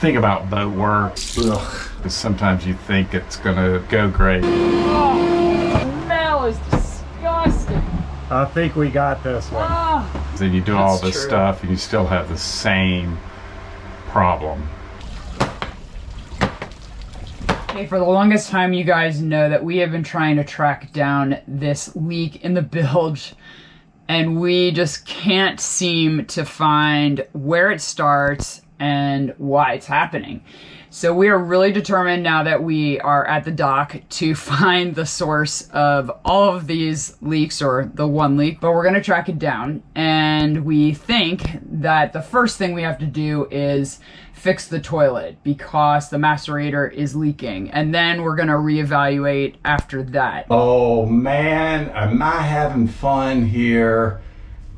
Thing about boat work is sometimes you think it's gonna go great. Oh, the smell is disgusting. I think we got this one. Oh, Then you do all this stuff and you still have the same problem. okay, for the longest time, you guys know that we have been trying to track down this leak in the bilge, and we just can't seem to find where it starts and why it's happening. So we are really determined now that we are at the dock to find the source of all of these leaks, or the one leak, but we're gonna track it down. And we think that the first thing we have to do is fix the toilet because the macerator is leaking. And then we're gonna reevaluate after that. Oh man, am I having fun here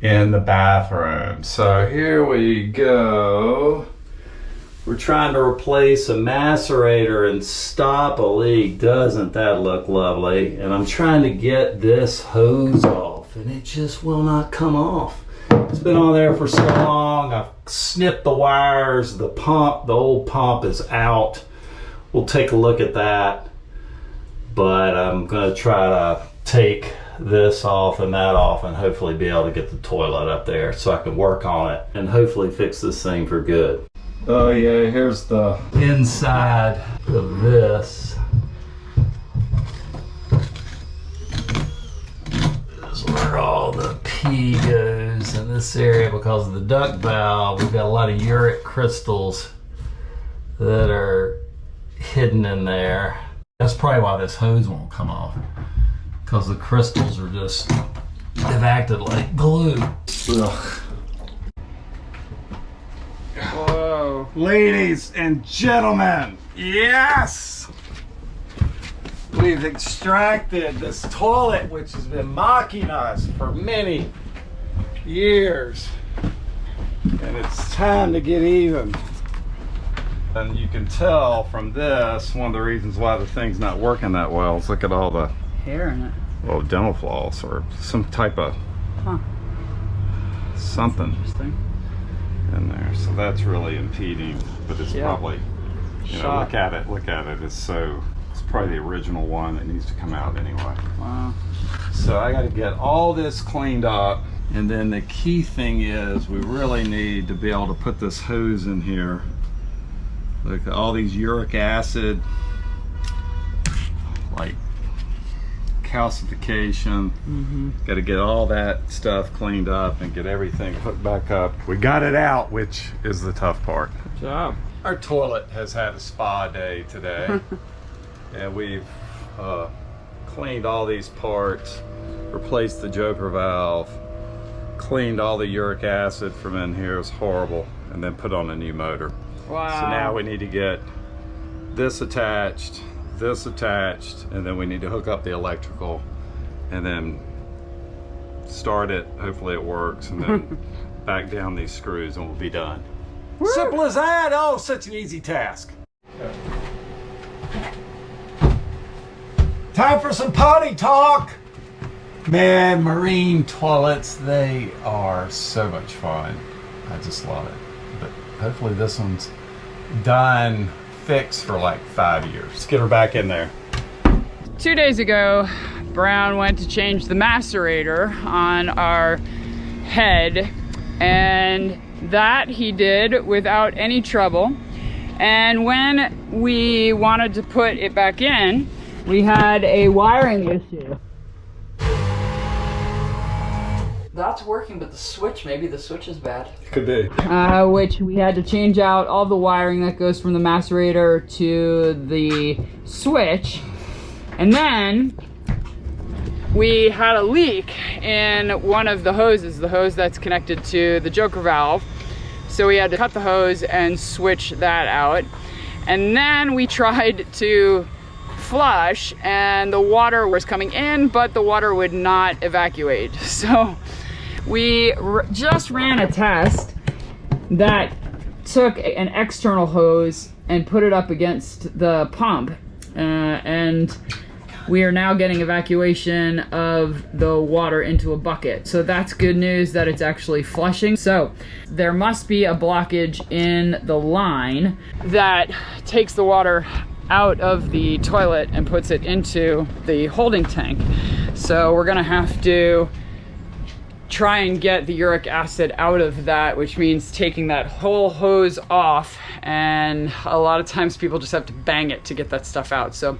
in the bathroom. So here we go. We're trying to replace a macerator and stop a leak. Doesn't that look lovely? And I'm trying to get this hose off and it just will not come off. It's been on there for so long. I've snipped the wires. The pump, the old pump is out. We'll take a look at that. But I'm gonna try to take this off and that off and hopefully be able to get the toilet up there so I can work on it and hopefully fix this thing for good. Oh yeah, here's the inside of this. This is where all the pee goes in this area because of the duct valve. We've got a lot of uric crystals that are hidden in there. That's probably why this hose won't come off, because the crystals are just, they've acted like glue. Ugh. Whoa. Ladies and gentlemen, yes! We've extracted this toilet which has been mocking us for many years. And it's time to get even. And you can tell from this, one of the reasons why the thing's not working that well is look at all the Hair in it. well, dental floss or some type of something in there. So that's really impeding, but it's probably, you know, look at it. It's probably the original one that needs to come out anyway. Wow. So I got to get all this cleaned up, and then the key thing is we really need to be able to put this hose in here. Look at all these uric acid, like calcification. Got to get all that stuff cleaned up and get everything hooked back up. We got it out, which is the tough part. Good job. Our toilet has had a spa day today. And we've cleaned all these parts, replaced the joker valve, cleaned all the uric acid from in here. It's horrible. And then put on a new motor. Wow. So now we need to get this attached, and then we need to hook up the electrical and then start it. Hopefully it works, and then back down these screws and we'll be done. Woo! Simple as that. Oh, such an easy task. Time for some potty talk. Man, marine toilets, they are so much fun. I just love it. But hopefully this one's done, fixed for like 5 years. Let's get her back in there. 2 days ago, Brown went to change the macerator on our head, and that he did without any trouble. And when we wanted to put it back in, we had a wiring issue. That's working, but the switch, maybe the switch is bad. Could be. Which we had to change out all the wiring that goes from the macerator to the switch. And then we had a leak in one of the hoses, the hose that's connected to the joker valve. So we had to cut the hose and switch that out. And then we tried to flush, and the water was coming in, but the water would not evacuate. So we just ran a test that took an external hose and put it up against the pump, and we are now getting evacuation of the water into a bucket. So that's good news that it's actually flushing. So there must be a blockage in the line that takes the water out of the toilet and puts it into the holding tank. So we're gonna have to try and get the uric acid out of that, which means taking that whole hose off, and a lot of times people just have to bang it to get that stuff out. So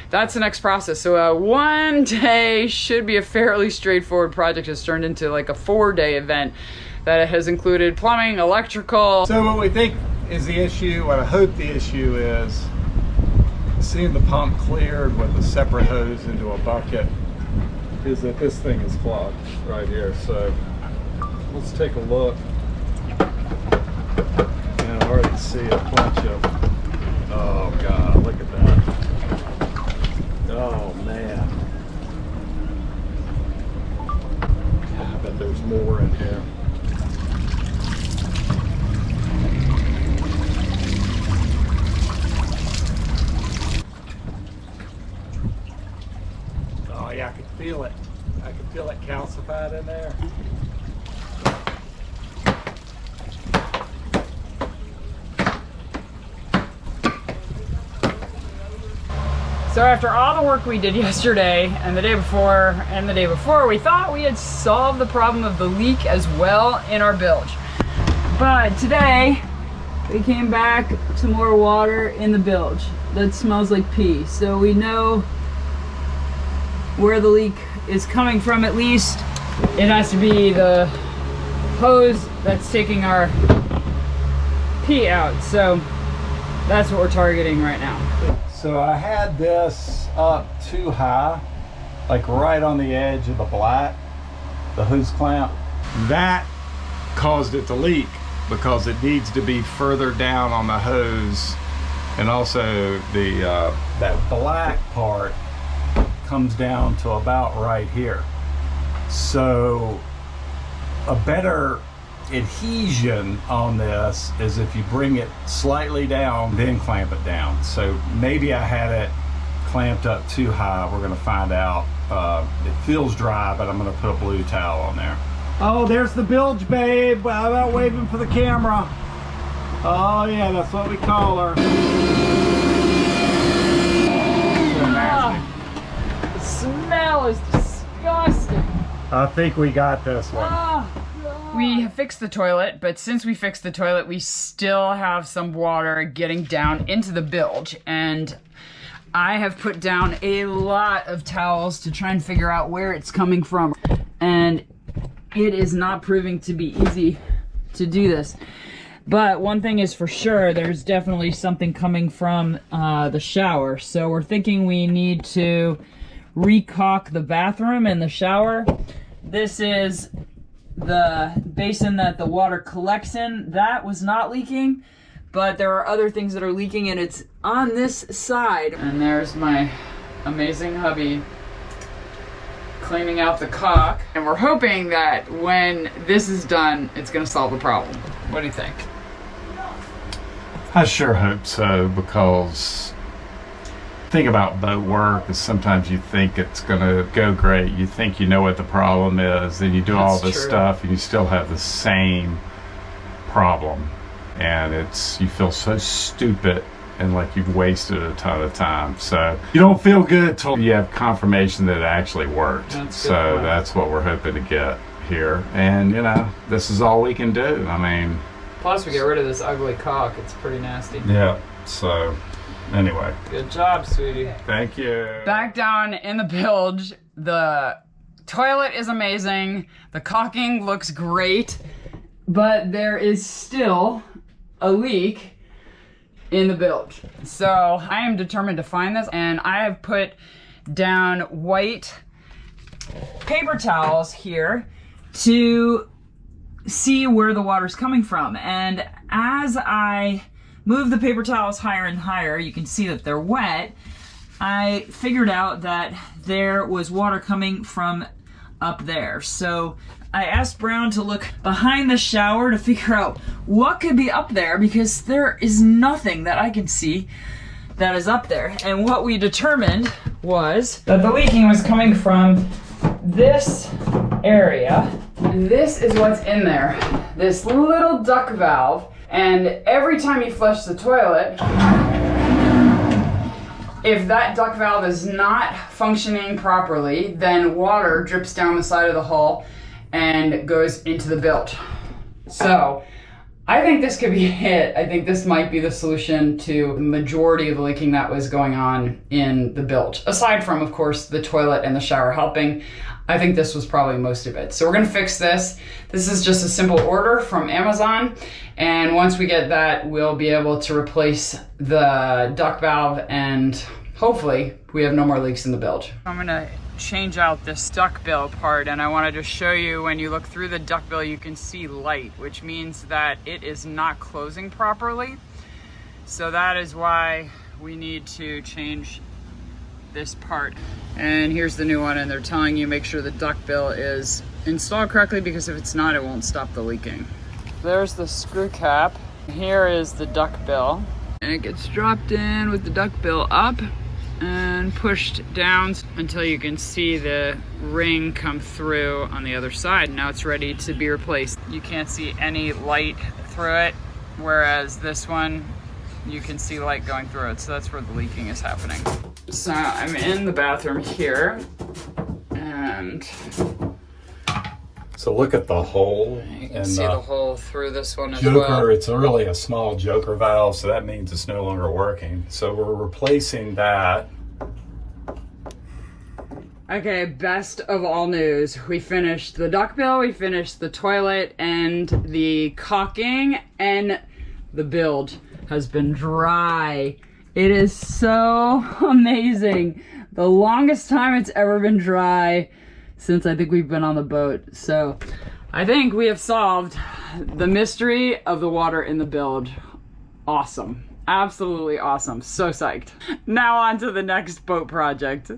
that's the next process. So one day should be a fairly straightforward project. Has turned into like a 4-day event that has included plumbing, electrical. So what we think is the issue, what I hope the issue is, seeing the pump cleared with a separate hose into a bucket, is that this thing is clogged right here. So let's take a look. And I already see a bunch of, oh God, look at that. Oh man. I bet there's more in here. Oh yeah, I could feel it. I could feel it calcified in there. So after all the work we did yesterday and the day before, we thought we had solved the problem of the leak as well in our bilge. But today, we came back to more water in the bilge. That smells like pee. So we know where the leak is coming from at least. It has to be the hose that's taking our pee out. So that's what we're targeting right now. So I had this up too high, like right on the edge of the black, the hose clamp. That caused it to leak because it needs to be further down on the hose, and also the that black part comes down to about right here. So a better adhesion on this is if you bring it slightly down, then clamp it down. So maybe I had it clamped up too high. We're gonna find out. It feels dry, but I'm gonna put a blue towel on there. Oh, there's the bilge, babe. How about waving for the camera? Oh yeah, that's what we call her. So nasty. The smell is disgusting. I think we got this one. We have fixed the toilet, but since we fixed the toilet, we still have some water getting down into the bilge. And I have put down a lot of towels to try and figure out where it's coming from. And it is not proving to be easy to do this. But one thing is for sure, there's definitely something coming from the shower. So we're thinking we need to recaulk the bathroom and the shower. This is the basin that the water collects in. That was not leaking, but there are other things that are leaking, and it's on this side. And there's my amazing hubby cleaning out the caulk. And we're hoping that when this is done, it's gonna solve the problem. What do you think? I sure hope so, because thing about boat work is sometimes you think it's gonna go great. You think you know what the problem is, then you do all this stuff and you still have the same problem. And you feel so stupid and like you've wasted a ton of time. So you don't feel good until you have confirmation that it actually worked. So that's what we're hoping to get here. And you know, this is all we can do. I mean, plus we get rid of this ugly caulk. It's pretty nasty. Yeah, so anyway. Good job, sweetie. Thank you. Back down in the bilge, the toilet is amazing. The caulking looks great, but there is still a leak in the bilge. So I am determined to find this, and I have put down white paper towels here to see where the water's coming from. And as I move the paper towels higher and higher, you can see that they're wet. I figured out that there was water coming from up there. So I asked Brown to look behind the shower to figure out what could be up there, because there is nothing that I can see that is up there. And what we determined was that the leaking was coming from this area. And this is what's in there. This little duct valve. And every time you flush the toilet, if that duct valve is not functioning properly, then water drips down the side of the hull and goes into the bilge. So I think this could be it. I think this might be the solution to the majority of the leaking that was going on in the bilge. Aside from, of course, the toilet and the shower helping, I think this was probably most of it. So we're gonna fix this. This is just a simple order from Amazon. And once we get that, we'll be able to replace the duct valve and hopefully we have no more leaks in the bilge. I'm gonna change out this duckbill part, and I wanted to show you when you look through the duckbill you can see light, which means that it is not closing properly. So that is why we need to change this part. And here's the new one, and they're telling you make sure the duckbill is installed correctly, because if it's not, it won't stop the leaking. There's the screw cap. Here is the duckbill, and it gets dropped in with the duckbill up and pushed down until you can see the ring come through on the other side. Now it's ready to be replaced. You can't see any light through it, whereas this one, you can see light going through it. So that's where the leaking is happening. So I'm in the bathroom here, and so look at the hole. you can see the hole through this one as joker, well. it's really a small joker valve, so that means it's no longer working. So we're replacing that. Okay, best of all news. We finished the duckbill, we finished the toilet and the caulking, and the bilge has been dry. It is so amazing. The longest time it's ever been dry since I think we've been on the boat. So I think we have solved the mystery of the water in the bilge. Awesome. Absolutely awesome. So psyched. Now on to the next boat project.